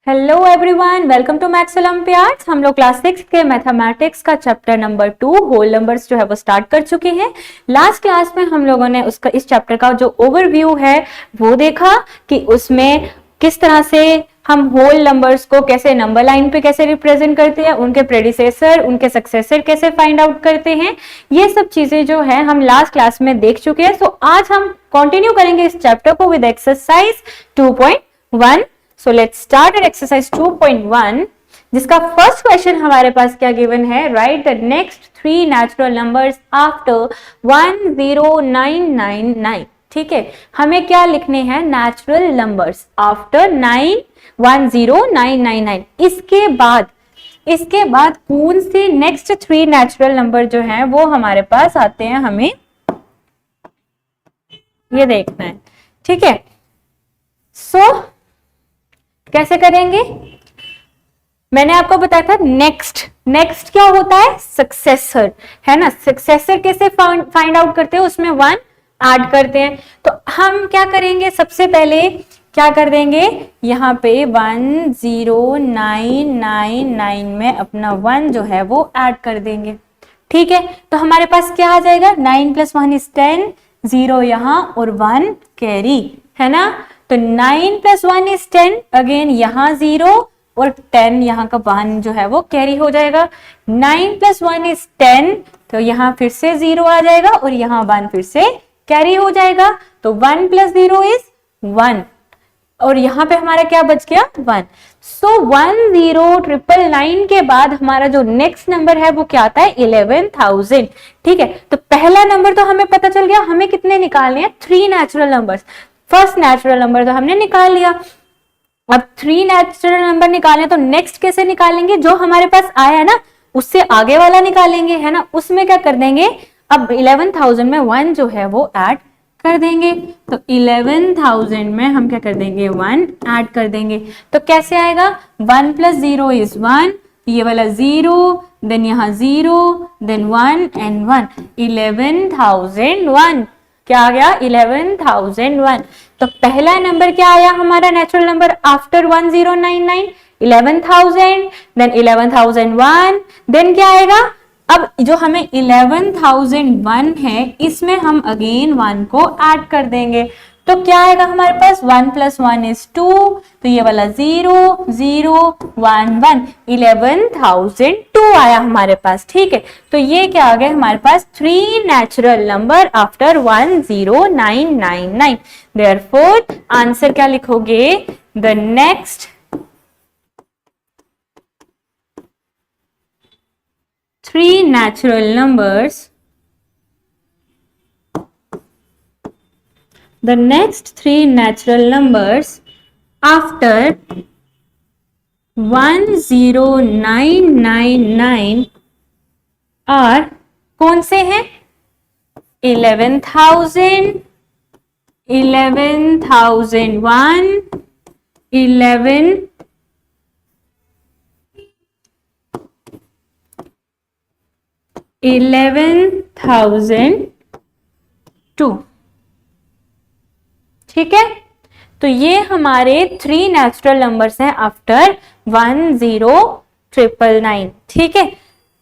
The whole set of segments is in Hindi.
Hello everyone, welcome to maths olympiads. हम लोग क्लास 6 के मैथमेटिक्स का चैप्टर नंबर 2 होल नंबर्स जो है वो स्टार्ट कर चुके हैं। लास्ट क्लास में हम लोगों ने उसका इस चैप्टर का जो ओवरव्यू है वो देखा कि उसमें किस तरह से हम होल नंबर्स को कैसे नंबर लाइन पे कैसे रिप्रेजेंट करते हैं, उनके प्रेडिसेसर उनके सक्सेसर कैसे फाइंड आउट करते हैं। ये सब चीजें जो है हम लास्ट क्लास में देख चुके हैं। तो आज हम कंटिन्यू करेंगे इस चैप्टर को with exercise 2.1। So let's start at exercise 2.1 जिसका फर्स्ट क्वेश्चन हमारे पास क्या गिवन है, right the next 3 natural numbers after 10999। ठीक है, हमें क्या लिखने हैं, नेचुरल नंबर्स आफ्टर 10999। इसके बाद कौन से नेक्स्ट 3 नेचुरल नंबर जो हैं वो हमारे पास आते हैं, हमें ये देखना है। ठीक है, सो कैसे करेंगे, मैंने आपको बताया था नेक्स्ट क्या होता है, सक्सेसर है ना। सक्सेसर कैसे फाइंड आउट करते हैं, उसमें 1 ऐड करते हैं। तो हम क्या करेंगे, सबसे पहले क्या कर देंगे, यहाँ पे 10999 में अपना 1 जो है वो ऐड कर देंगे। ठीक है, तो हमारे पास क्या आ जाएगा, 9 + 1 = 10, 0 यहाँ और 1 कैरी है ना। तो 9 + 1 = 10, अगेन यहाँ 0 और 10 यहाँ का 1 जो है वो कैरी हो जाएगा। 9 + 1 = 10, तो यहाँ फिर से 0 आ जाएगा और यहाँ 1 फिर से कैरी हो जाएगा। तो 1 + 0 = 1 और यहाँ पे हमारा क्या बच गया, 1। सो 10999 के बाद हमारा जो नेक्स्ट नंबर है वो क्या आता है, 11,000। ठीक है, तो पहला नंबर तो हमें पता चल गया, हमें कितने निकालने हैं, 3 natural numbers. First natural number तो हमने निकाल लिया, अब 3 नेचुरल नंबर निकालने, तो नेक्स्ट कैसे निकालेंगे, जो हमारे पास आया है ना उससे आगे वाला निकालेंगे है ना। उसमें क्या कर देंगे, अब 11,000 में 1 जो है वो ऐड कर देंगे। तो 11,000 में हम क्या कर देंगे, 1 ऐड कर देंगे। तो कैसे आएगा, 1 + 0 = 1, ये वाला 0, देन यहाँ 0, देन 1 एंड 1, 11,001 क्या आ गया, 11,001। तो पहला नंबर क्या आया हमारा natural number after 10999, 11,000, then 11,001, then क्या आएगा, अब जो हमें 11,001 है इसमें हम अगेन 1 को ऐड कर देंगे। तो क्या आएगा हमारे पास, 1 + 1 = 2, तो ये वाला 0 0 1 1, 11,002 आया हमारे पास। ठीक है, तो ये क्या आ गया हमारे पास, 3 natural number after 10999। Therefore answer क्या लिखोगे, the next 3 natural numbers, the next 3 natural numbers after 10999 are कौन से हैं, 11,000, 11,001, 11,002। ठीक है, तो ये हमारे 3 नेचुरल नंबर्स हैं आफ्टर 10999। ठीक है,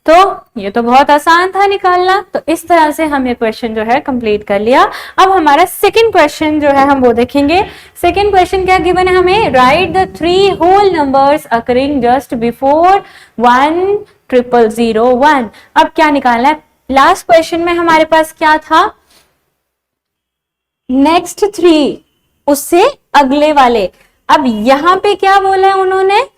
तो ये तो बहुत आसान था निकालना। तो इस तरह से हम ये क्वेश्चन जो है कंप्लीट कर लिया। अब हमारा सेकंड क्वेश्चन जो है हम वो देखेंगे। सेकंड क्वेश्चन क्या गिवन है हमें, write the 3 whole numbers occurring just before 10001। अब क्या निकालना है, लास्ट क्वेश्चन में हमारे पास क्या था, नेक्स्ट 3 उससे अगले वाले। अब यहां पे क्या बोला है उन्होंने,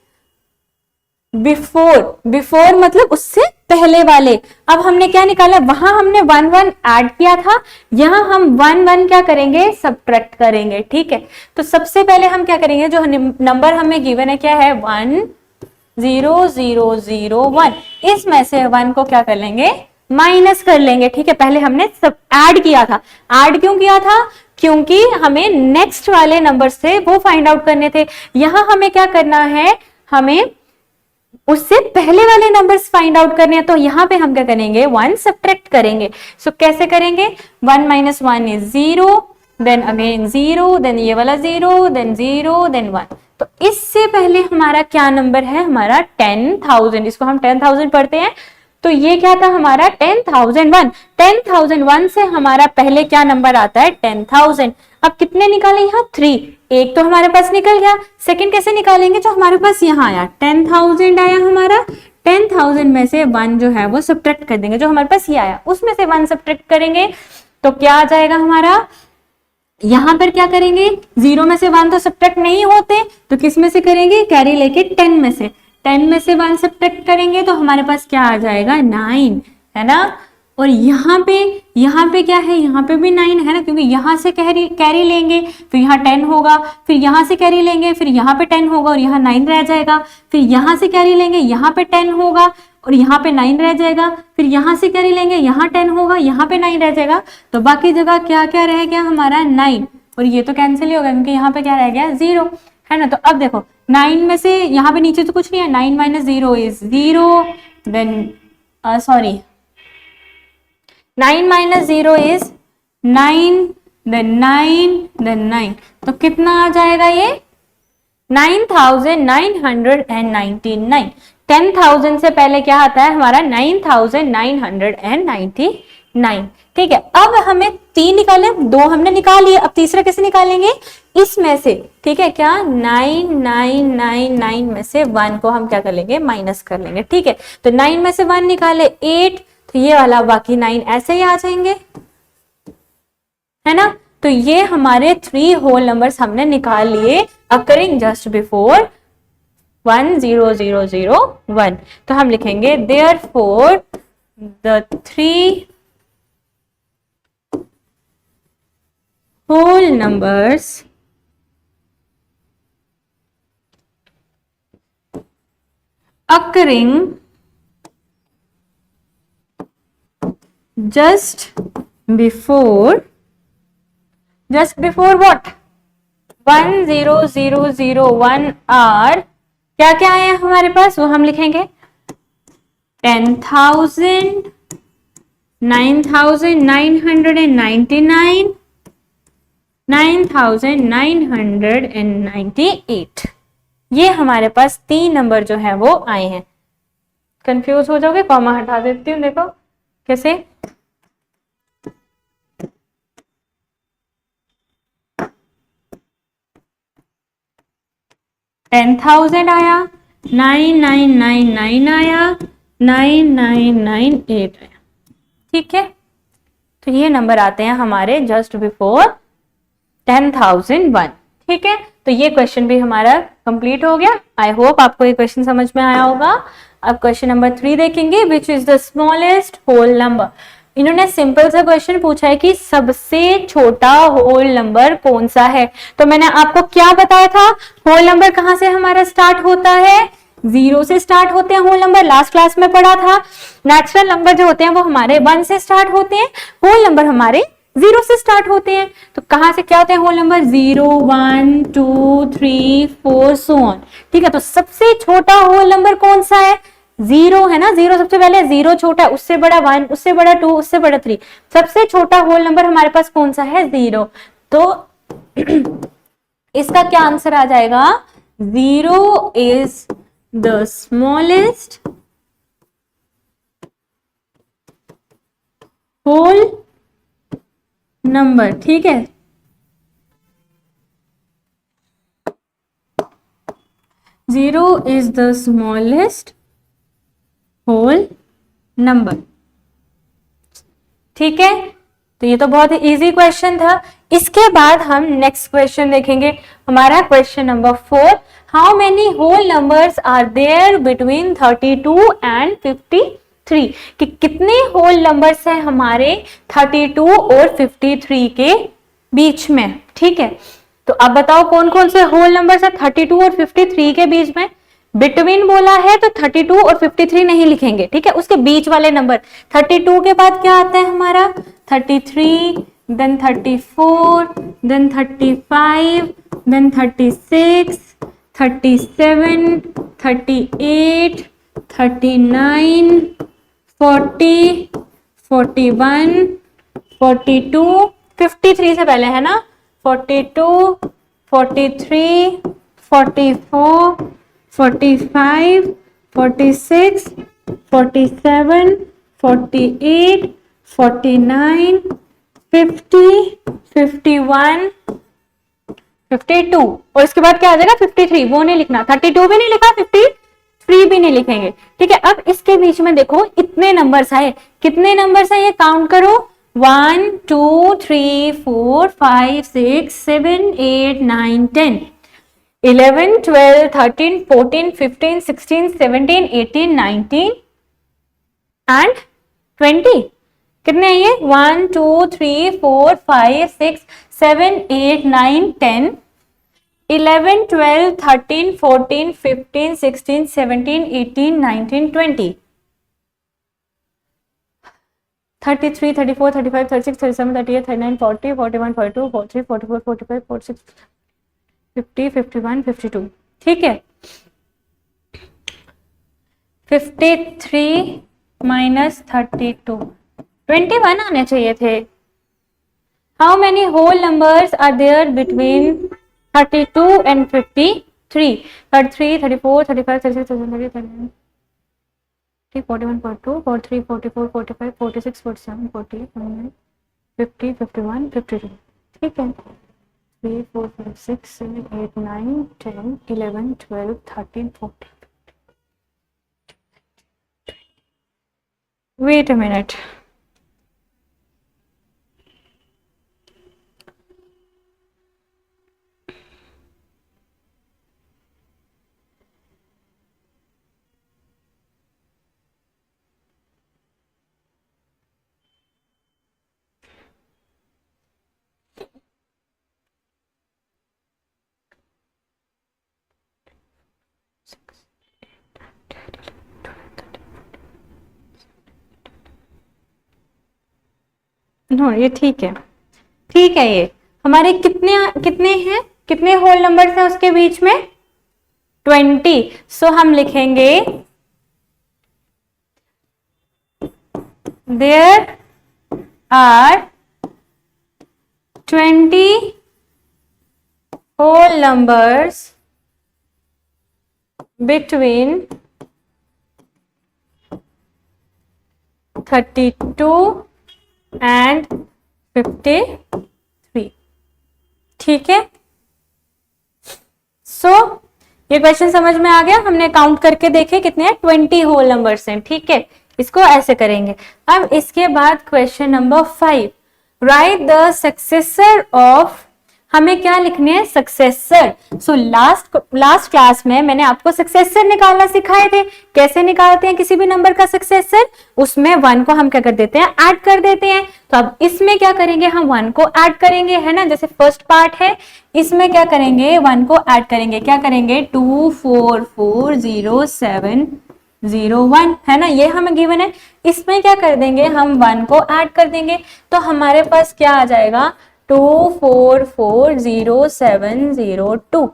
बिफोर मतलब उससे पहले वाले। अब हमने क्या निकाला, वहां हमने 1 1 ऐड किया था, यहां हम 1 1 क्या करेंगे, सब्ट्रैक्ट करेंगे। ठीक है, तो सबसे पहले हम क्या करेंगे, जो नंबर हमें गिवन है क्या है, 10001, इसमें से 1 को क्या कर लेंगे, माइनस कर लेंगे। ठीक है, पहले हमने सब ऐड किया था। ऐड क्यों किया था, क्योंकि हमें नेक्स्ट वाले नंबर से वो फाइंड आउट करने थे। यहां हमें क्या करना है, हमें उससे पहले वाले नंबर्स फाइंड आउट करने हैं। तो यहाँ पे हम क्या करेंगे, 1 सब्ट्रैक्ट करेंगे। सो कैसे करेंगे, 1 - 1 = 0, देन अगेन 0, देन ये वाला 0, देन 0, देन 1। तो इससे पहले हमारा क्या नंबर है, हमारा 10,000, इसको हम 10,000 पढ़ते हैं। तो ये क्या था हमारा 10,001। 10,001 से हमारा पहले क्या नंबर आता है 10,000। अब कितने निकाले यहाँ 3, एक तो हमारे पास निकल गया, सेकंड कैसे निकालेंगे, जो हमारे पास यहाँ आया 10,000 आया हमारा, 10,000 में से 1 जो है वो सब्ट्रैक्ट कर देंगे, जो हमारे पास ये आया उसमें से 1 सब्ट्रैक्ट करेंगे तो क्या आ जाएगा हमारा, यहां पर क्या करेंगे, 0 में से 1 तो सब्ट्रैक्ट नहीं होते तो किस में से करेंगे, कैरी लेके 10 में से, 10 में से 1 सब्ट्रैक्ट करेंगे तो हमारे पास क्या आ जाएगा 9, है ना। और यहाँ पे क्या है, यहाँ पे भी 9 है ना, क्योंकि यहाँ से कैरी लेंगे फिर यहाँ 10 होगा, फिर यहाँ से कैरी लेंगे फिर यहाँ पे 10 होगा और यहाँ 9 रह जाएगा, फिर यहाँ से कैरी लेंगे यहाँ पे 10 होगा और यहाँ पे 9 रह जाएगा, फिर यहाँ से कैरी लेंगे यहाँ 10 होगा, यहाँ पे 9 रह जाएगा, तो बाकी जगह क्या क्या रह गया हमारा 9, और ये तो कैंसिल ही होगा क्योंकि यहाँ पे क्या रह गया 0, है ना। तो अब देखो 9 में से यहाँ पे नीचे तो कुछ नहीं है, 9 minus 0 is 0, then 9 minus 0 is 9, then 9, तो कितना आ जाएगा ये 9,999। 10,000 से पहले क्या आता है हमारा 9,999, ठीक है। अब हमें 3 निकाले, 2 हमने निकाल लिए, अब तीसरा कैसे निकालेंगे, इसमें से, ठीक है, क्या 9,999 में से 1 को हम क्या कर लेंगे, माइनस कर लेंगे, ठीक है। तो 9 में से 1 निकाले 8, तो ये वाला बाकी 9 ऐसे ही आ जाएंगे, है ना। तो ये हमारे 3 होल नंबर्स हमने निकाल लिए अकरिंग जस्ट बिफोर 10001। तो हम लिखेंगे therefore the 3 whole numbers occurring just before what 10001 are क्या क्या आया हमारे पास वो हम लिखेंगे 10,000, 9,999, 9,998। ये हमारे पास 3 नंबर जो है वो आए हैं। कंफ्यूज हो जाओगे, कॉमा हटा देती हूँ, देखो कैसे। टेन 10,000 आया, 9,999 आया, 9,998 आया, ठीक है। तो ये नंबर आते हैं हमारे जस्ट बिफोर 10,001, ठीक है। तो ये क्वेश्चन भी हमारा कंप्लीट हो गया। आई होप आपको ये क्वेश्चन समझ में आया होगा। अब क्वेश्चन नंबर 3 देखेंगे, which is the smallest whole number. इन्होंने सिंपल सा क्वेश्चन पूछा है कि सबसे छोटा होल नंबर कौन सा है। तो मैंने आपको क्या बताया था, होल नंबर कहां से हमारा स्टार्ट होता है, 0 से स्टार्ट होते हैं होल नंबर, लास्ट क्लास में पढ़ा था। नेचुरल नंबर जो होते हैं वो हमारे 1 से स्टार्ट होते हैं, होल नंबर हमारे 0 से स्टार्ट होते हैं। तो कहां से क्या होते हैं होल नंबर, 0, 1, 2, 3, 4 सो ऑन, ठीक है। तो सबसे छोटा होल नंबर कौन सा है, 0 है ना, 0 सबसे पहले, 0 छोटा, उससे बड़ा 1, उससे बड़ा 2, उससे बड़ा 3, सबसे छोटा होल नंबर हमारे पास कौन सा है, 0। तो इसका क्या आंसर आ जाएगा, 0 is the smallest whole number, ठीक है। Zero is the smallest whole number, ठीक है। तो ये तो बहुत इजी क्वेश्चन था। इसके बाद हम नेक्स्ट क्वेश्चन देखेंगे, हमारा question number 4, how many whole numbers are there between 32 and 53, कि कितने होल नंबर्स हैं हमारे 32 और 53 के बीच में, ठीक है। तो अब बताओ कौन कौन से होल नंबर्स है 32 और 53 के बीच में। बिटवीन बोला है तो 32 और 53 नहीं लिखेंगे, ठीक है, उसके बीच वाले नंबर। 32 के बाद क्या आता है हमारा 33, देन 34, देन 35, देन 36, 37, 38, 39, 40, 41, 42, 53 से पहले है ना, 42, 43, 44, 45, 46, 47, 48, 49, 50, 51, 52 और इसके बाद क्या आ जाएगा 53, वो नहीं लिखना, 32 भी नहीं लिखा, 53 भी नहीं लिखेंगे। ठीक है, अब इसके बीच में देखो इतने नंबर्स आए, कितने नंबर्स आए ये काउंट करो, 1 2 3 4 5 6 7 8 9 10 11 12 13 14 15 16 17 18 19 एंड 20। कितने हैं ये, 1 2 3 4 5 6 7 8 9 10 11 12 13 14 15 16 17 18 19 20 33 34 35 36 37 38 39 40 41 42 43 44 45 46 50 51 52। ठीक है, 53 माइनस 32 21 आने चाहिए थे। How many whole numbers are there between 32 and 53? 33 34 35 36 37 39 41 42 43 44 45 46 47 48 49 50 51 52। ठीक है, 3 4 5 6 7 8 9 10 11 12 13 14। Wait a minute. नो ये ठीक है, ठीक है, ये हमारे कितने कितने हैं, कितने होल नंबर्स हैं उसके बीच में, 20। सो हम लिखेंगे there are 20 whole numbers between 32 and 53। ठीक है, सो ये क्वेश्चन समझ में आ गया, हमने काउंट करके देखे कितने हैं, 20 होल नंबर्स हैं। ठीक है, इसको ऐसे करेंगे। अब इसके बाद question number 5, right the successor of, हमें क्या लिखने है, सक्सेसर। सो लास्ट क्लास में मैंने आपको सक्सेसर निकालना सिखाए थे, कैसे निकालते हैं किसी भी नंबर का सक्सेसर, उसमें 1 को हम क्या कर देते हैं, ऐड कर देते हैं। तो अब इसमें क्या करेंगे, हम 1 को ऐड करेंगे, है ना, जैसे फर्स्ट पार्ट है, इसमें क्या करेंगे, 1 को ऐड करेंगे, क्या करेंगे, 2 4 4 0 7 0 1, है ना, ये हमें गिवन है। इसमें क्या कर देंगे, हम 1 को ऐड कर देंगे, तो हमारे पास क्या आ जाएगा, 2 4 4 0 7 0 2।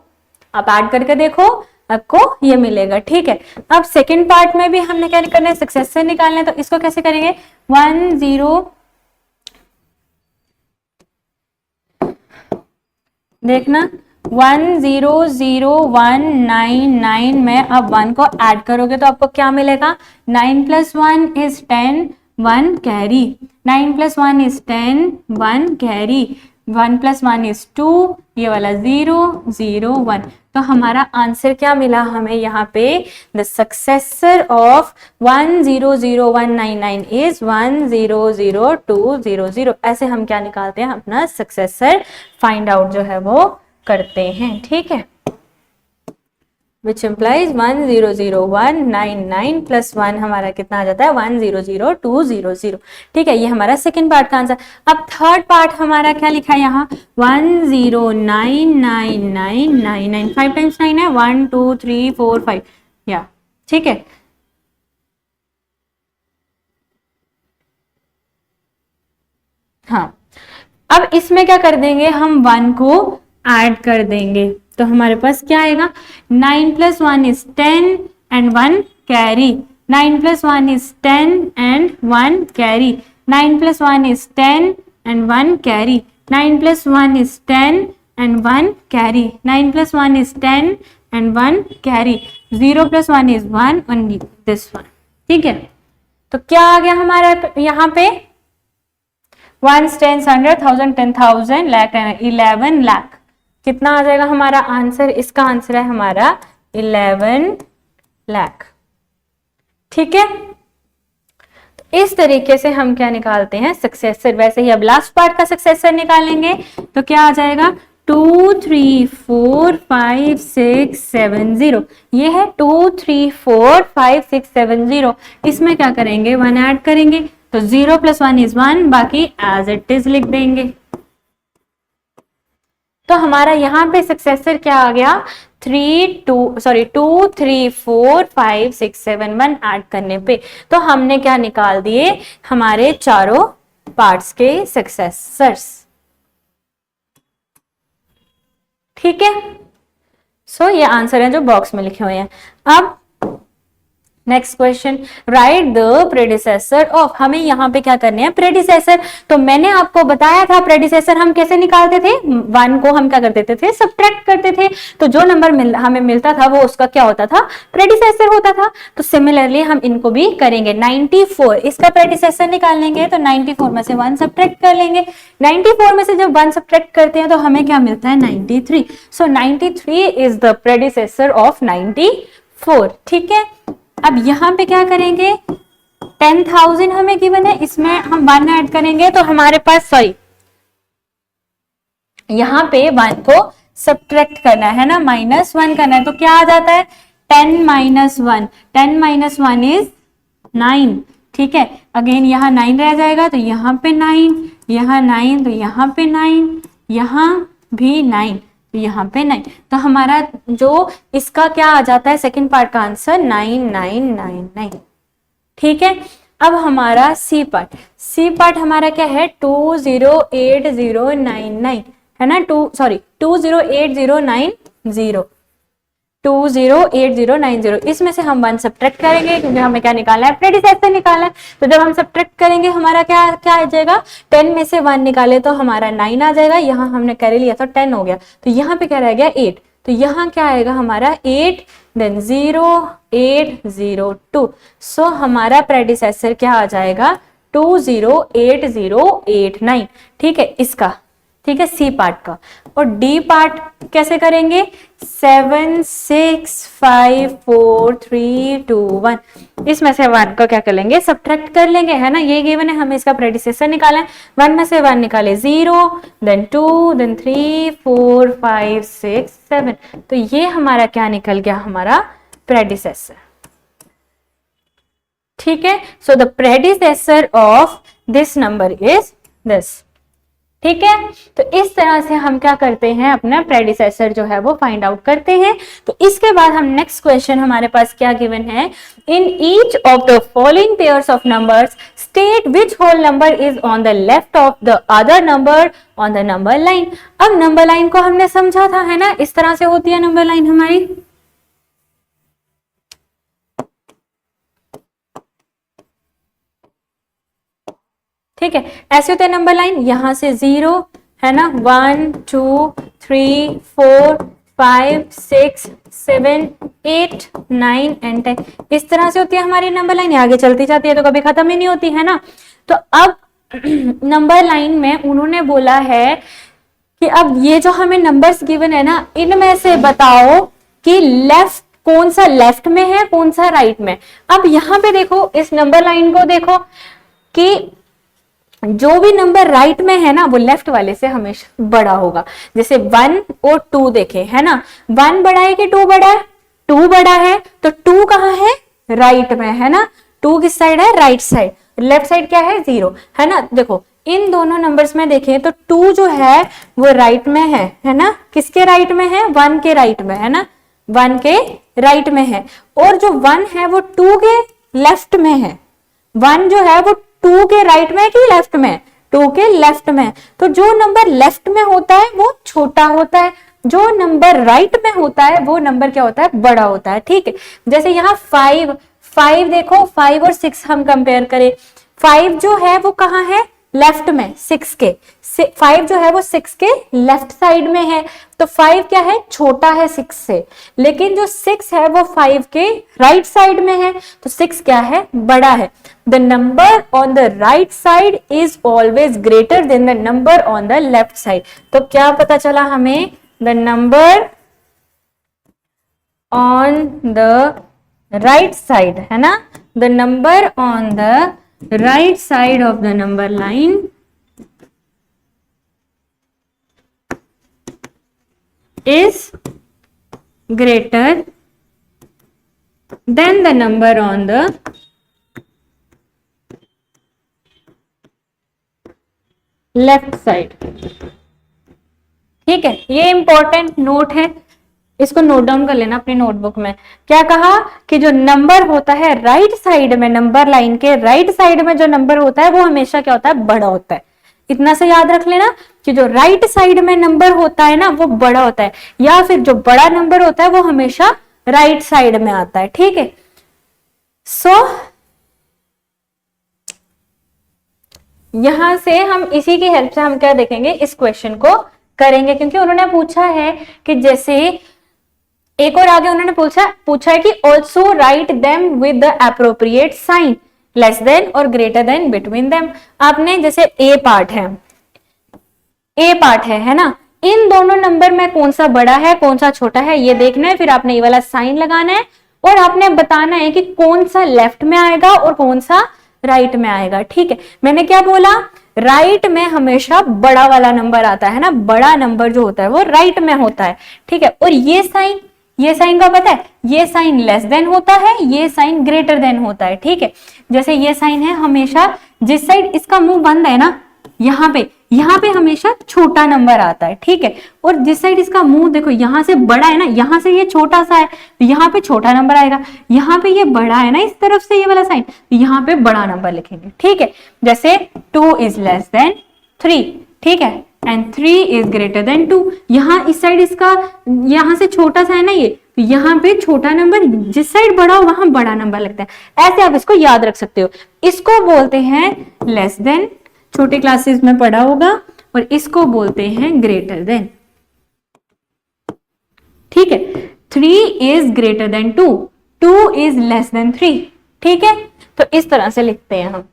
आप ऐड करके देखो, आपको ये मिलेगा। ठीक है, अब सेकंड पार्ट में भी हमने क्या करना है, सक्सेसर निकालना है, तो इसको कैसे करेंगे, 1 0, देखना 1 0 0 1 9 9 में अब 1 को ऐड करोगे तो आपको क्या मिलेगा, 9 + 1 is 10 1 carry, 9 + 1 is 10 1 carry, 1 + 1 is 2, ये वाला 0 0 1। तो हमारा आंसर क्या मिला हमें यहाँ पे, द सक्सेसर ऑफ 1 0 0 1 9 9 इज 1 0 0 2 0 0। ऐसे हम क्या निकालते हैं, अपना सक्सेसर फाइंड आउट जो है वो करते हैं। ठीक है, which implies 1 0 0 1 9 9 plus 1 हमारा कितना आ जाता है, 1 0 0 2 0 0। ठीक है, ये हमारा सेकंड पार्ट का आंसर। अब थर्ड पार्ट हमारा क्या लिखा है यहाँ, 1 0 9 9 9 9 9, 5 times 9 है, 1 2 3 4 5, या ठीक है। हाँ, अब इसमें क्या कर देंगे, हम 1 को ऐड कर देंगे, तो हमारे पास क्या आएगा, 9 + 1 is 10 and 1 carry, 9 + 1 is 10 and 1 carry, 9 + 1 is 10 and 1 carry, 9 + 1 is 10 and 1 carry. 9 plus 1 is 10 and 1 carry. 0 plus 1 is 1 and this one. ठीक है, तो क्या आ गया हमारा यहाँ पे 1 10 100 1000 10,000 लाख 11 लाख. कितना आ जाएगा हमारा आंसर? इसका आंसर है हमारा 11 लाख. ठीक है, तो इस तरीके से हम क्या निकालते हैं? सक्सेसर. वैसे ही अब लास्ट पार्ट का सक्सेसर निकालेंगे तो क्या आ जाएगा? 2 3 4 5 6 7 0. ये है 2 3 4 5 6 7 0. इसमें क्या करेंगे? 1 ऐड करेंगे तो 0 plus 1 is 1, बाकी एज इट इज लिख देंगे. तो हमारा यहाँ पे सक्सेसर क्या आ गया? 2 3 4 5 6 7 1 ऐड करने पे तो हमने क्या निकाल दिए? हमारे चारों पार्ट्स के सक्सेसर्स. ठीक है, सो ये आंसर है जो बॉक्स में लिखे हुए हैं. अब next question, right the predecessor of. हमें यहाँ पे क्या करने हैं? प्रेडिसेसर. तो मैंने आपको बताया था प्रेडिसेसर हम कैसे निकालते थे? 1 को हम क्या कर देते थे? सब्ट्रैक्ट करते थे. तो जो नंबर हमें मिलता था वो उसका क्या होता था? प्रेडिसेसर होता था. तो सिमिलरली हम इनको भी करेंगे. 94 इसका प्रेडिसेसर निकालेंगे तो 94 में से 1 सब्ट्रैक्ट कर लेंगे. 94 में से जब 1 सब्ट्रैक्ट करते हैं तो हमें क्या मिलता है? 93. सो 93 इज द प्रेडिसेसर ऑफ 94. ठीक है, अब यहां पे क्या करेंगे? 10,000 हमें गिवन है, इसमें हम 1 ऐड करेंगे तो हमारे पास यहां पे 1 को सब्ट्रैक्ट करना है ना, -1 करना है. तो क्या आ जाता है? 10 - 1. 10 - 1 इज 9. ठीक है, अगेन यहाँ 9 रह जाएगा तो यहाँ पे 9, यहाँ 9 तो यहाँ पे 9, यहाँ भी 9 यहाँ पे 9. तो हमारा जो इसका क्या आ जाता है? सेकंड पार्ट का आंसर 9999. ठीक है, अब हमारा सी पार्ट. सी पार्ट हमारा क्या है? 208099 है ना. 208090. 208090. इसमें से हम 1 सब्ट्रैक्ट करेंगे क्योंकि हमें क्या निकालना है? प्रेडिसेसर निकालना है. तो जब हम सब्ट्रैक्ट करेंगे हमारा क्या आ जाएगा? 10 में से 1 निकाले तो हमारा 9 आ जाएगा. यहाँ हमने कैरी लिया तो 10 हो गया. तो यहाँ पे क्या रह गया? 8. तो यहाँ क्या आएगा हमारा? 8 देन 0802. सो हमारा प्रेडिसेसर क्या आ जाएगा? 208089. ठीक है, इसका. ठीक है, सी पार्ट का. और डी पार्ट कैसे करेंगे? 7 6 5 4 3 2 1. इसमें से 1 को क्या कर लेंगे? सब्ट्रैक्ट कर लेंगे, है ना. ये गिवन है, हमें इसका प्रेडिसेसर निकाला है. 1 में से 1 निकाले 0, देन 2, देन 3 4 5 6 7. तो ये हमारा क्या निकल गया? हमारा प्रेडिसेसर. ठीक है, so the predecessor of this number is this. ठीक है, तो इस तरह से हम क्या करते हैं? अपना प्रेडिसेसर जो है वो फाइंड आउट करते हैं. तो इसके बाद हम नेक्स्ट क्वेश्चन हमारे पास क्या गिवन है? In each of the following pairs of numbers state which whole number is on the left of the other number on the number line. अब नंबर लाइन को हमने समझा था, है ना. इस तरह से होती है नंबर लाइन हमारी. ठीक है, ऐसे होते हैं नंबर लाइन. यहां से 0 है ना, 1 2 3 4 5 6 7 8 9 एंड 10. इस तरह से होती है हमारी नंबर लाइन. आगे चलती जाती है तो कभी खत्म ही नहीं होती, है ना. तो अब नंबर लाइन में उन्होंने बोला है कि अब ये जो हमें नंबर्स गिवन है ना, इनमें से बताओ कि लेफ्ट कौन सा लेफ्ट में है, कौन सा राइट में. अब यहाँ पे देखो, इस नंबर लाइन को देखो कि जो भी नंबर राइट में है ना वो लेफ्ट वाले से हमेशा बड़ा होगा. जैसे 1 और 2 देखे, है ना. 1 बड़ा है कि 2 बड़ा है? 2 बड़ा है. तो 2 कहाँ है? राइट में, है ना. 2 किस साइड है? Right side. लेफ्ट साइड क्या है? 0, है ना. देखो इन दोनों नंबर्स में देखें तो 2 जो है वो राइट में है ना. किसके राइट में है? 1 के राइट में, है ना. 1 के राइट में है. और जो 1 है वो 2 के लेफ्ट में है. 1 जो है वो 2 के राइट में कि लेफ्ट में? 2 के लेफ्ट में. तो जो नंबर लेफ्ट में होता है वो छोटा होता है, जो नंबर राइट में होता है वो नंबर क्या होता है? बड़ा होता है. ठीक है, जैसे यहाँ 5 देखो, 5 और 6 हम कंपेयर करें. 5 जो है वो कहाँ है? लेफ्ट में 6 के, 5 जो है वो 6 के लेफ्ट साइड में है, तो 5 क्या है, छोटा है 6 से, लेकिन जो 6 है वो 5 के राइट साइड में है, तो 6 क्या है, बड़ा है। The number on the right side is always greater than the number on the left side. तो क्या पता चला हमें, the number on the right side, है ना, the number on the right side of the number line is greater than the number on the left side. ठीक है, ये इंपॉर्टेंट नोट है, इसको नोट डाउन कर लेना अपनी नोटबुक में। क्या कहा कि जो नंबर होता है राइट साइड में, नंबर लाइन के राइट साइड में जो नंबर होता है वो हमेशा क्या होता है, बड़ा होता है। इतना से याद रख लेना कि जो राइट साइड में नंबर होता है ना वो बड़ा होता है, या फिर जो बड़ा नंबर होता है वो हमेशा राइट साइड में आता है। ठीक है, सो यहां से हम इसी की हेल्प से हम क्या देखेंगे, इस क्वेश्चन को करेंगे, क्योंकि उन्होंने पूछा है कि जैसे एक और आगे उन्होंने पूछा है कि also write them with the appropriate sign, less than और ग्रेटर देन, बिटवीन देम। आपने जैसे ए पार्ट है ना, इन दोनों नंबर में कौन सा बड़ा है कौन सा छोटा है ये देखना है, फिर आपने ये वाला साइन लगाना है और आपने बताना है कि कौन सा लेफ्ट में आएगा और कौन सा राइट में आएगा। ठीक है, मैंने क्या बोला, राइट में हमेशा बड़ा वाला नंबर आता है ना, बड़ा नंबर जो होता है वो राइट में होता है। ठीक है, और ये साइन का पता है, ये साइन लेस देन होता है, ये साइन ग्रेटर देन होता है। ठीक है, जैसे ये साइन है, हमेशा जिस साइड इसका मुंह बंद है ना, यहाँ पे हमेशा छोटा नंबर आता है। ठीक है, और जिस साइड इसका मुंह देखो यहाँ से बड़ा है ना, यहाँ से ये छोटा सा है, तो यहाँ पे छोटा नंबर आएगा, यहाँ पे ये बड़ा है ना इस तरफ से ये वाला साइन, तो यहाँ पे बड़ा नंबर लिखेंगे। ठीक है, जैसे 2 इज लेस देन 3, ठीक है, एंड 3 इज ग्रेटर देन 2। यहाँ इस साइड इसका यहाँ से छोटा सा है ना ये, तो यहाँ पे छोटा नंबर, जिस साइड बड़ा हो वहां बड़ा नंबर लगता है। ऐसे आप इसको याद रख सकते हो। इसको बोलते हैं लेस देन, छोटे क्लासेस में पढ़ा होगा, और इसको बोलते हैं ग्रेटर देन। ठीक है, 3 is greater than 2, 2 is less than 3। ठीक है, तो इस तरह से लिखते हैं हम।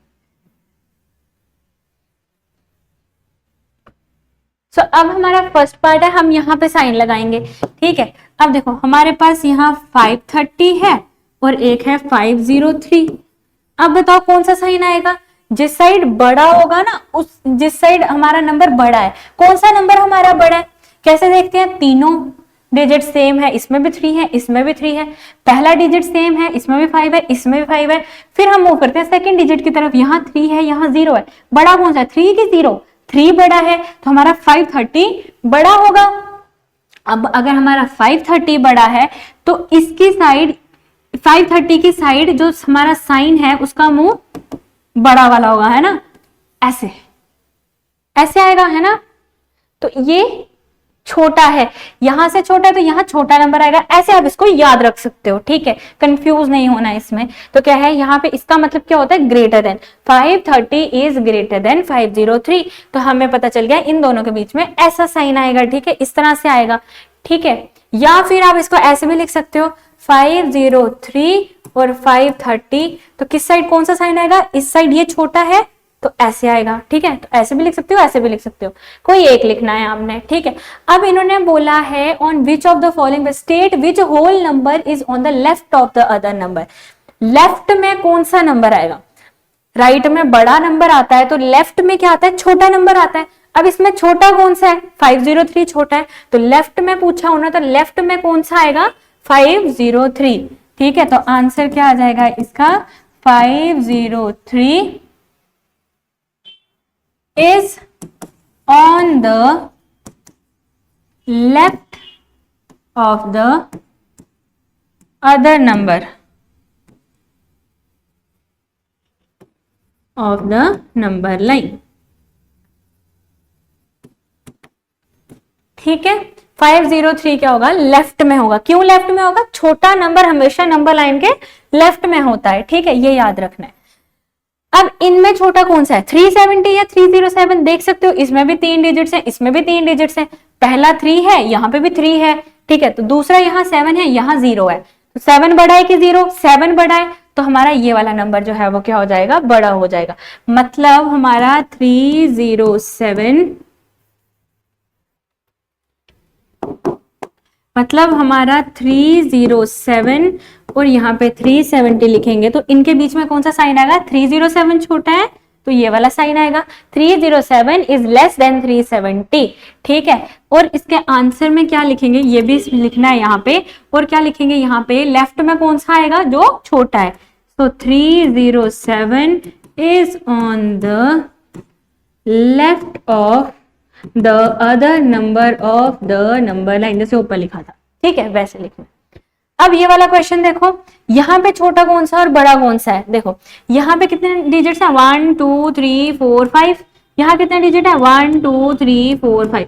सो अब हमारा फर्स्ट पार्ट है, हम यहाँ पे साइन लगाएंगे। ठीक है, अब देखो हमारे पास यहाँ 530 है और एक है 503। अब बताओ कौन सा साइन आएगा, जिस साइड बड़ा होगा ना, उस जिस साइड हमारा नंबर बड़ा है, कौन सा नंबर हमारा बड़ा है, कैसे देखते हैं, तीनों डिजिट सेम है, इसमें भी 3 है, इसमें भी 3 है, पहला डिजिट सेम है, इसमें भी 5 है, इसमें भी 5 है, फिर हम मूव करते हैं सेकंड डिजिट की तरफ, यहाँ 3 है, यहाँ 0 है, बड़ा कौन सा है, 3 की 0, 3 बड़ा है, तो हमारा 530 बड़ा होगा। अब अगर हमारा 530 बड़ा है तो इसकी साइड, 530 की साइड जो हमारा साइन है उसका मुंह बड़ा वाला होगा, है ना, ऐसे ऐसे आएगा, है ना, तो ये छोटा है, यहां से छोटा है तो यहाँ छोटा नंबर आएगा। ऐसे आप इसको याद रख सकते हो। ठीक है, कंफ्यूज नहीं होना इसमें। तो क्या है यहाँ पे, इसका मतलब क्या होता है, greater than. 530 is greater than 503, तो हमें पता चल गया इन दोनों के बीच में ऐसा साइन आएगा। ठीक है, इस तरह से आएगा। ठीक है, या फिर आप इसको ऐसे भी लिख सकते हो, 503 और 530, तो किस साइड कौन सा साइन आएगा, इस साइड ये छोटा है तो ऐसे आएगा। ठीक है, तो ऐसे भी लिख सकते हो, ऐसे भी लिख सकते हो, कोई एक लिखना है आपने। ठीक है, अब इन्होंने बोला है on which of the following state which whole number is on the left of the other number. Left में कौन सा नंबर आएगा, राइट में बड़ा नंबर आता है तो लेफ्ट में क्या आता है, छोटा नंबर आता है। अब इसमें छोटा कौन सा है, 503 छोटा है, तो लेफ्ट में पूछा उन्होंने, तो लेफ्ट में कौन सा आएगा, 503। ठीक है, तो आंसर क्या आ जाएगा इसका, 503 is on the left of the other number of the number line। ठीक है, 503 क्या होगा, लेफ्ट में होगा। क्यों लेफ्ट में होगा, छोटा नंबर हमेशा नंबर लाइन के लेफ्ट में होता है। ठीक है, ये याद रखना है। अब इनमें छोटा कौन सा है, 370 या 307? देख सकते हो इसमें भी 3 डिजिट्स है, इसमें भी 3 डिजिट्स है। पहला 3 है, यहाँ पे भी 3 है, ठीक है। तो दूसरा यहाँ 7 है, यहाँ 0 है। तो 7 बड़ा है कि 0? 7 बड़ा है, तो हमारा ये वाला नंबर जो है वो क्या हो जाएगा, बड़ा हो जाएगा। मतलब हमारा 307, मतलब हमारा 307 और यहाँ पे 370 लिखेंगे तो इनके बीच में कौन सा साइन आएगा, 307 छोटा है तो ये वाला साइन आएगा। 307 इज लेस देन 370, ठीक है। और इसके आंसर में क्या लिखेंगे, ये भी लिखना है यहाँ पे। और क्या लिखेंगे यहाँ पे, लेफ्ट में कौन सा आएगा, जो छोटा है। तो 307 is on the left of the other number of the number line, जैसे ऊपर लिखा था, ठीक है, वैसे लिखना। अब ये वाला क्वेश्चन देखो, यहाँ पे छोटा कौन सा और बड़ा कौन सा है। देखो यहाँ पे कितने डिजिट्स हैं, 1 2 3 4 5। यहाँ कितने डिजिट है, 1 2 3 4 5।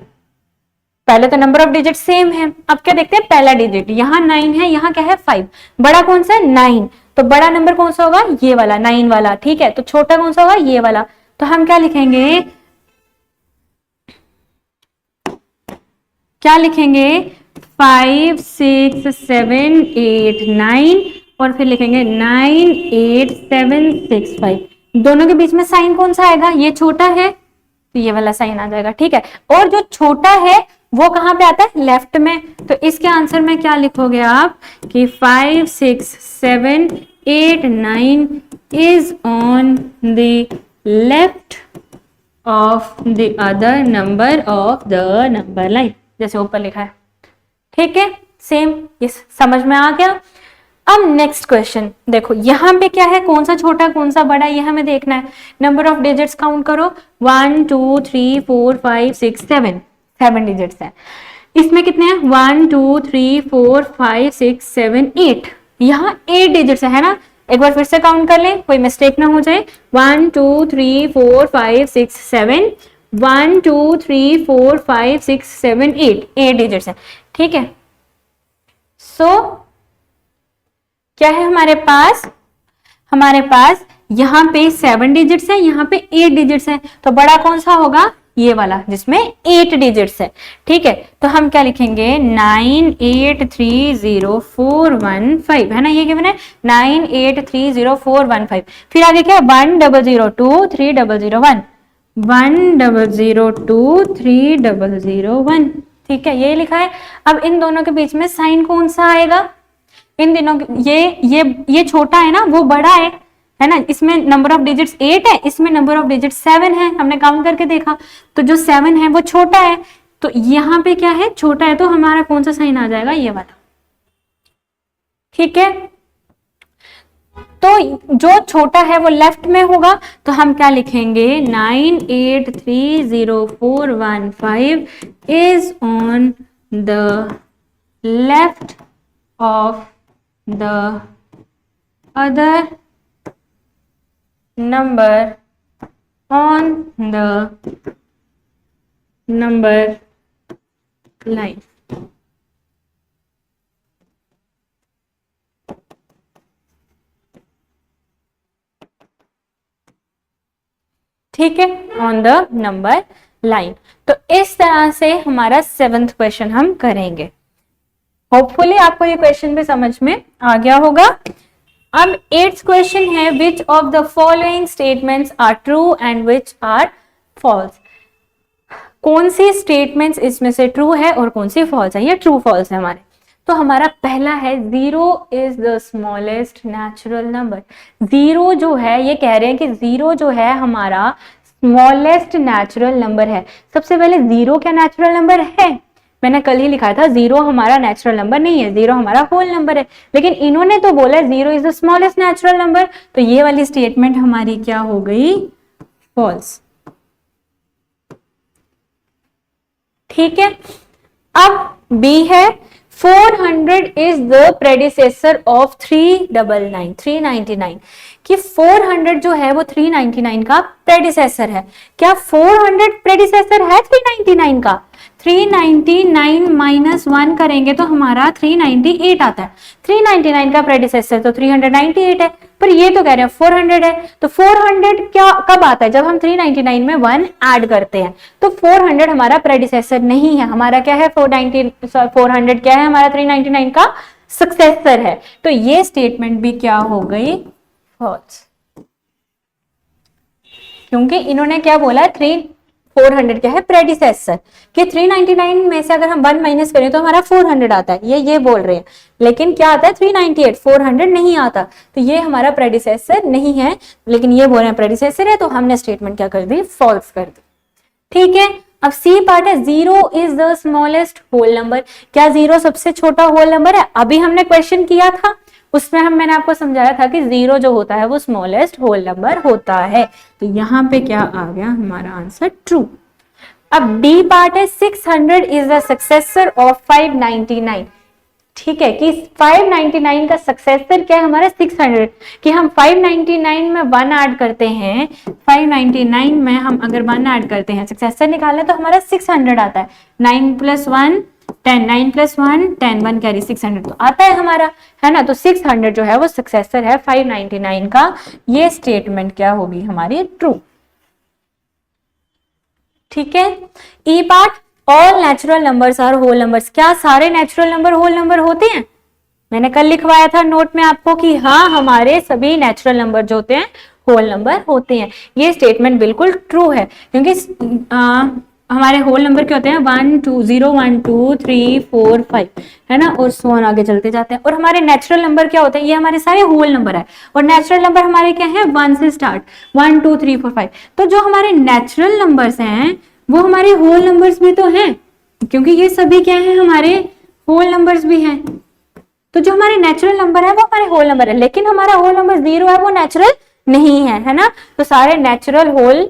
पहले तो नंबर ऑफ डिजिट सेम है। अब क्या देखते हैं, पहला डिजिट यहाँ 9 है, यहाँ क्या है 5। बड़ा कौन सा है, 9। तो बड़ा नंबर कौन सा होगा, ये वाला 9 वाला, ठीक है। तो छोटा कौन सा होगा, ये वाला। तो हम क्या लिखेंगे, क्या लिखेंगे, 5 6 7 8 9 और फिर लिखेंगे 9 8 7 6 5। दोनों के बीच में साइन कौन सा आएगा, ये छोटा है तो ये वाला साइन आ जाएगा, ठीक है। और जो छोटा है वो कहां पे आता है, लेफ्ट में। तो इसके आंसर में क्या लिखोगे आप कि 5 6 7 8 9 is on the left of the other number of the number line, जैसे ऊपर लिखा है, ठीक है। सेम, ये समझ में आ गया। अब नेक्स्ट क्वेश्चन देखो, यहाँ पे क्या है, कौन सा छोटा कौन सा बड़ा, ये हमें देखना है। नंबर ऑफ डिजिट्स काउंट करो, 1 2 3 4 5 6 7, 7 डिजिट्स है। इसमें कितने हैं, 1 2 3 4 5 6 7 8। यहाँ 8 डिजिट्स है ना। एक बार फिर से काउंट कर लें, कोई मिस्टेक ना हो जाए। 1 2 3 4 5 6 7, 1 2 3 4 5 6 7 8, 8 डिजिट्स है, ठीक है। सो क्या है हमारे पास, हमारे पास यहाँ पे 7 डिजिट्स है, यहाँ पे 8 डिजिट्स है। तो बड़ा कौन सा होगा, ये वाला जिसमें 8 डिजिट्स है, ठीक है। तो हम क्या लिखेंगे, 9 8 3 0 4 1 5, है ना, ये गिवन है 9 8 3 0 4 1 5। फिर आगे क्या, 1 0 0 2 3 0 0 1, 1 0 0 2 3 0 0 1, ठीक है, ये लिखा है। अब इन दोनों के बीच में साइन कौन सा आएगा, इन दिनों ये छोटा है ना, वो बड़ा है ना। इसमें नंबर ऑफ डिजिट्स 8 है, इसमें नंबर ऑफ डिजिट्स 7 है, हमने काउंट करके देखा। तो जो 7 है वो छोटा है, तो यहाँ पे क्या है, छोटा है, तो हमारा कौन सा साइन आ जाएगा, ये वाला, ठीक है। तो जो छोटा है वो लेफ्ट में होगा, तो हम क्या लिखेंगे, 9 8 3 0 4 1 5 is on the left of the other number on the number line. ठीक है, ऑन द नंबर लाइन। तो इस तरह से हमारा 7th क्वेश्चन हम करेंगे। होपफुली आपको ये क्वेश्चन भी समझ में आ गया होगा। अब 8th क्वेश्चन है, which of the following statements are true and which are false. कौन सी स्टेटमेंट्स इसमें से ट्रू है और कौन सी फॉल्स है, ये ट्रू फॉल्स है हमारे। तो हमारा पहला है, 0 is the smallest natural number. 0 जो है, ये कह रहे हैं कि 0 जो है हमारा स्मॉलेस्ट नेचुरल नंबर है। सबसे पहले 0 क्या नेचुरल नंबर है, मैंने कल ही लिखा था 0 हमारा नेचुरल नंबर नहीं है, 0 हमारा होल नंबर है। लेकिन इन्होंने तो बोला 0 is the smallest natural number, तो ये वाली स्टेटमेंट हमारी क्या हो गई, फॉल्स। ठीक है। अब बी है, 400 इज द प्रेडिसेसर ऑफ 399 कि 400 जो है वो 399 का प्रेडिसेसर है। क्या 400 प्रेडिसेसर है 399 का? 399 माइनस 1 करेंगे तो हमारा 398 आता है। 399 का प्रेडिसेसर तो 398 है, पर ये तो कह रहे हैं 400 है। तो 400 क्या कब आता है? जब हम 399 में 1 ऐड करते हैं। तो 400 हमारा प्रेडिसेसर नहीं है, हमारा क्या है? 400 क्या है? हमारा 399 का सक्सेसर है। तो ये स्टेटमेंट भी क्या हो गई? फॉल्स, क्योंकि इन्होंने क्या बोला? 400 क्या है? प्रेडिसेसर। कि 399 में से अगर हम 1 माइनस करें तो हमारा 400 आता है, ये बोल रहे हैं। लेकिन क्या आता है? 398, 400 नहीं आता। तो ये हमारा प्रेडिसेसर नहीं है, लेकिन ये बोल रहे हैं प्रेडिसेसर है, तो हमने स्टेटमेंट क्या कर दी? फॉल्स कर दी। ठीक है, अब सी पार्ट है, 0 is the smallest whole number. क्या 0 सबसे छोटा होल नंबर है? अभी हमने क्वेश्चन किया था, उसमें मैंने आपको समझाया था कि 0 जो होता है वो स्मॉलेस्ट होल नंबर होता है। तो यहाँ पे क्या आ गया हमारा आंसर? ट्रू। अब डी पार्ट है, 600 इज द सक्सेसर ऑफ 599। ठीक है, कि 599 का सक्सेसर क्या है? हमारा 600। कि हम 599 में 1 ऐड करते हैं, 599 में हम अगर 1 ऐड करते हैं, सक्सेसर निकालना तो हमारा 600 आता है। 9 + 1 10, 9 + 1 10, 1 कैरी 600 तो आता है हमारा, है ना। तो 600 जो है वो सक्सेसर है 599 का। ये स्टेटमेंट क्या होगी हमारी? ट्रू। ठीक है, E part, all natural numbers are whole numbers. क्या सारे नेचुरल नंबर होल नंबर होते हैं? मैंने कल लिखवाया था नोट में आपको कि हाँ, हमारे सभी नेचुरल नंबर जो होते हैं होल नंबर होते हैं। ये स्टेटमेंट बिल्कुल ट्रू है, क्योंकि हमारे होल नंबर क्या होते हैं? 1 2 0 1 2 3 4 5, है ना, और सो ऑन आगे चलते जाते हैं। और हमारे नेचुरल नंबर क्या होते हैं? ये हमारे सारे होल नंबर है। और नेचुरल नंबर हमारे क्या है? 1 से स्टार्ट, 1 2 3 4 5। तो जो हमारे नेचुरल नंबर्स हैं वो हमारे होल नंबर्स भी तो हैं, क्योंकि ये सभी क्या है? हमारे होल नंबर्स भी हैं। तो जो हमारे नेचुरल नंबर है वो हमारे होल नंबर है, लेकिन हमारा होल नंबर 0 है, वो नेचुरल नहीं है ना। तो सारे नेचुरल होल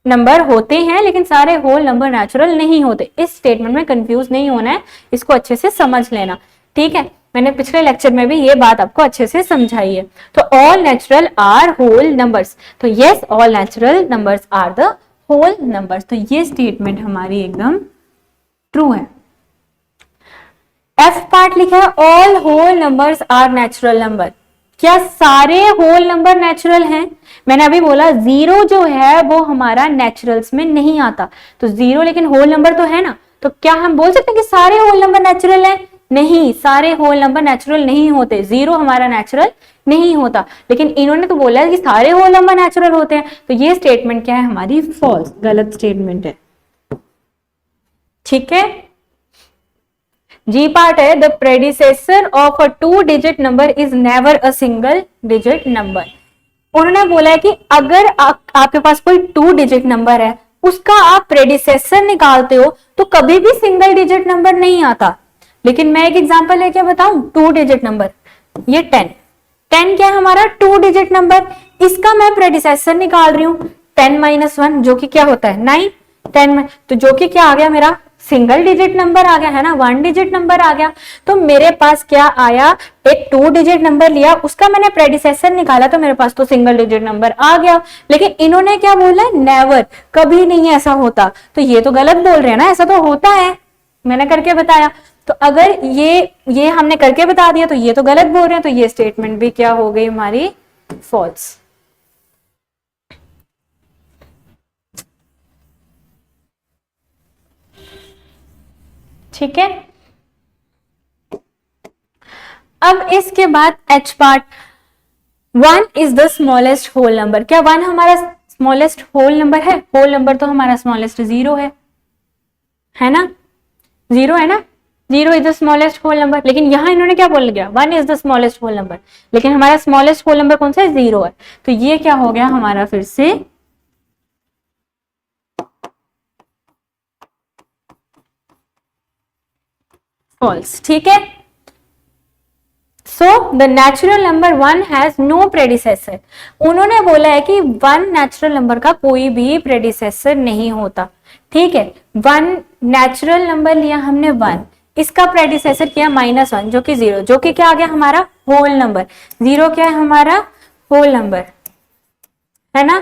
नंबर होते हैं, लेकिन सारे होल नंबर नेचुरल नहीं होते। इस स्टेटमेंट में कंफ्यूज नहीं होना है, इसको अच्छे से समझ लेना। ठीक है, मैंने पिछले लेक्चर में भी ये बात आपको अच्छे से समझाई है। तो all natural are whole numbers. तो yes, all natural numbers are the whole numbers. तो ये स्टेटमेंट हमारी एकदम ट्रू है। एफ पार्ट लिखा है, all whole numbers are natural number. क्या सारे होल नंबर नेचुरल हैं? मैंने अभी बोला 0 जो है वो हमारा नेचुरल्स में नहीं आता। तो 0 लेकिन होल नंबर तो है ना। तो क्या हम बोल सकते हैं कि सारे होल नंबर नेचुरल हैं? नहीं, सारे होल नंबर नेचुरल नहीं होते। 0 हमारा नेचुरल नहीं होता, लेकिन इन्होंने तो बोला है कि सारे होल नंबर नेचुरल होते हैं। तो ये स्टेटमेंट क्या है हमारी? फॉल्स, गलत स्टेटमेंट है। ठीक है, जी पार्ट है, the predecessor of a 2 digit number is never a single digit number. उन्होंने बोला है कि अगर आपके पास कोई 2 डिजिट नंबर है, उसका आप प्रेडिसेसर निकालते हो तो कभी भी सिंगल डिजिट नंबर नहीं आता। लेकिन मैं एक एग्जांपल लेके बताऊं, 2 डिजिट नंबर, ये 10 क्या है हमारा? 2 डिजिट नंबर। इसका मैं प्रेडिसेसर निकाल रही हूं, 10 - 1 जो कि क्या होता है? 9। 10 में तो जो कि क्या आ गया? मेरा सिंगल डिजिट नंबर आ गया, है ना, 1 डिजिट नंबर आ गया। तो मेरे पास क्या आया? एक 2 डिजिट नंबर लिया, उसका मैंने प्रेडिसेसर निकाला, तो मेरे पास तो सिंगल डिजिट नंबर आ गया। लेकिन इन्होंने क्या बोला? नेवर, कभी नहीं ऐसा होता। तो ये तो गलत बोल रहे हैं ना, ऐसा तो होता है, मैंने करके बताया। तो अगर ये हमने करके बता दिया तो ये तो गलत बोल रहे हैं। तो ये स्टेटमेंट भी क्या हो गई हमारी? फॉल्स। ठीक है, अब इसके बाद H part, 1 is the smallest whole number. क्या 1 हमारा स्मॉलेस्ट होल नंबर है? होल नंबर तो हमारा स्मॉलेस्ट 0 है ना, 0 है ना, 0 is the smallest whole number. लेकिन यहां इन्होंने क्या बोल दिया? 1 is the smallest whole number, लेकिन हमारा स्मॉलेस्ट होल नंबर कौन सा है? 0 है। तो ये क्या हो गया हमारा? फिर से फॉल्स। ठीक है, so the natural number 1 has no predecessor. उन्होंने बोला है कि 1 नेचुरल नंबर का कोई भी प्रेडिसेसर नहीं होता। ठीक है, 1 नेचुरल नंबर लिया हमने 1, इसका प्रेडिसेसर किया -1 जो कि 0, जो कि क्या आ गया हमारा? Whole number. 0 क्या है हमारा? होल नंबर, है ना।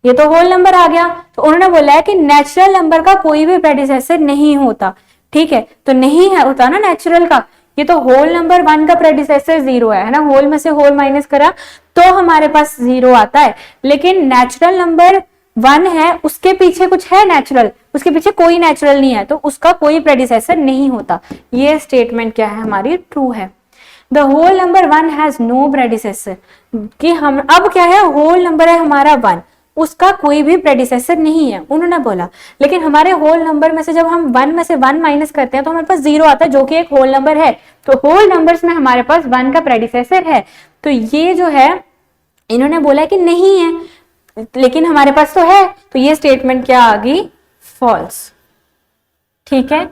ये तो होल नंबर आ गया। तो उन्होंने बोला है कि नेचुरल नंबर का कोई भी प्रेडिसेसर नहीं होता, ठीक है, तो नहीं है होता ना नेचुरल का। ये तो होल नंबर 1 का प्रेडिसेसर 0 है ना, होल में से होल माइनस करा तो हमारे पास 0 आता है, लेकिन नेचुरल नंबर 1 है, उसके पीछे कुछ है नेचुरल, उसके पीछे कोई नेचुरल नहीं है, तो उसका कोई प्रेडिसेसर नहीं होता। ये स्टेटमेंट क्या है हमारी, ट्रू है। The whole number 1 has no predecessor, कि हम अब क्या है, होल नंबर है हमारा 1, उसका कोई भी प्रेडिसेसर नहीं है उन्होंने बोला। लेकिन हमारे होल नंबर में से जब हम 1 में से 1 माइनस करते हैं तो हमारे पास 0 आता है, जो कि एक होल नंबर है। तो होल नंबर्स में हमारे पास 1 का प्रेडिसेसर है, तो ये जो है इन्होंने बोला कि नहीं है, लेकिन हमारे पास तो है, तो ये स्टेटमेंट क्या आ गई, फॉल्स। ठीक है,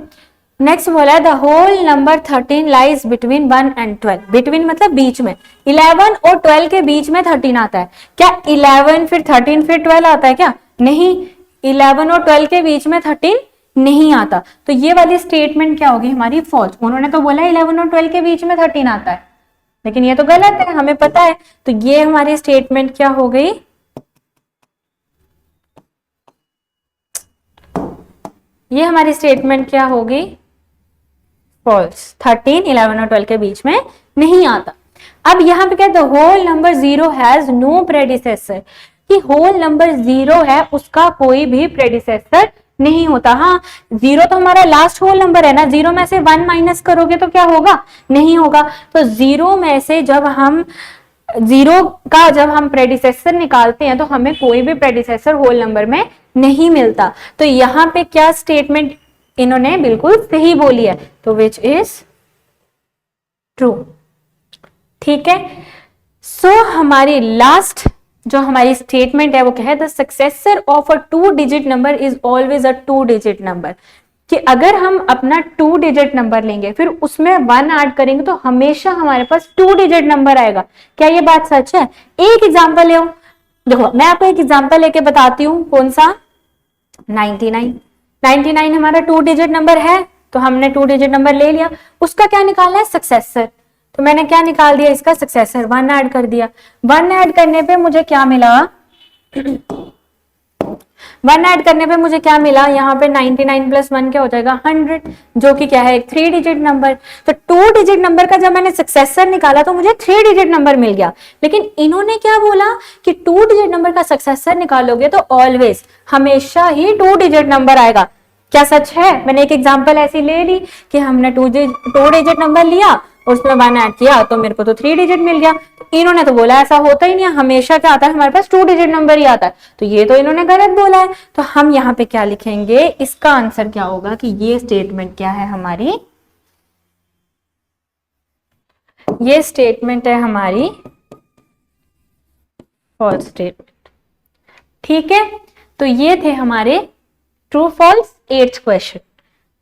नेक्स्ट बोला the whole number 13 lies between 1 and 12। Between मतलब बीच में, 11 और 12 के बीच में 13 आता है क्या? 11 फिर 13 फिर 12 आता है क्या? नहीं, 11 और 12 के बीच में 13 नहीं आता, तो ये वाली स्टेटमेंट क्या होगी हमारी, फॉल्स। उन्होंने तो बोला 11 और 12 के बीच में 13 आता है, लेकिन ये तो गलत है, हमें पता है, तो ये हमारी स्टेटमेंट क्या हो गई, ये हमारी स्टेटमेंट क्या होगी, फॉल्स। 13, 11 और 12 के बीच में नहीं आता। अब यहाँ पे क्या, the whole number 0 has no predecessor, कि होल नंबर 0 है उसका कोई भी प्रेडिसेसर नहीं होता। हाँ, 0 तो हमारा लास्ट होल नंबर है ना, 0 में से 1 माइनस करोगे तो क्या होगा, नहीं होगा। तो 0 में से जब हम 0 का जब हम प्रेडिसेसर निकालते हैं तो हमें कोई भी प्रेडिसेसर होल नंबर में नहीं मिलता। तो यहाँ पे क्या स्टेटमेंट इन्होंने बिल्कुल सही बोली है, तो विच इज ट्रू। ठीक है, सो हमारी लास्ट जो हमारी स्टेटमेंट है वो क्या है, the successor of a 2 digit number is always a 2 digit number, कि अगर हम अपना 2 डिजिट नंबर लेंगे फिर उसमें 1 ऐड करेंगे तो हमेशा हमारे पास 2 डिजिट नंबर आएगा। क्या ये बात सच है? एक एग्जांपल ले, देखो मैं आपको एक एग्जांपल लेके बताती हूँ, कौन सा, 99। 99 हमारा 2 डिजिट नंबर है, तो हमने 2 डिजिट नंबर ले लिया, उसका क्या निकालना है, सक्सेसर। तो मैंने क्या निकाल दिया, इसका सक्सेसर 1 ऐड कर दिया। 1 ऐड करने पे मुझे क्या मिला 1 ऐड करने पे मुझे क्या मिला, यहाँ पे 99 प्लस 1 क्या हो जाएगा, 100, जो कि क्या है, एक 3 डिजिट नंबर। तो 2 डिजिट नंबर का जब मैंने सक्सेसर निकाला तो मुझे 3 डिजिट नंबर मिल गया। लेकिन इन्होंने क्या बोला कि 2 डिजिट नंबर का सक्सेसर निकालोगे तो ऑलवेज हमेशा ही 2 डिजिट नंबर आएगा। क्या सच है? मैंने एक एग्जांपल ऐसी ले ली कि हमने 2 डिजिट नंबर लिया और उसमें 1 ऐड किया तो मेरे को तो 3 डिजिट मिल गया। इन्होंने तो बोला ऐसा होता ही नहीं है, हमेशा क्या आता है हमारे पास 2 डिजिट नंबर ही आता है, तो ये तो इन्होंने गलत बोला है। तो हम यहाँ पे क्या लिखेंगे, इसका आंसर क्या होगा कि ये स्टेटमेंट क्या है हमारी, ये स्टेटमेंट है हमारी फॉल्स स्टेटमेंट। ठीक है, तो ये थे हमारे ट्रू फॉल्स 8th क्वेश्चन।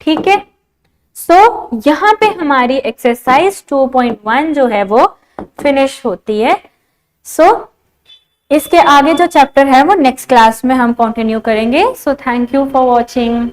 ठीक है, सो यहां पे हमारी एक्सरसाइज 2.1 जो है वो फिनिश होती है। सो इसके आगे जो चैप्टर है वो नेक्स्ट क्लास में हम कंटिन्यू करेंगे। So thank you for watching.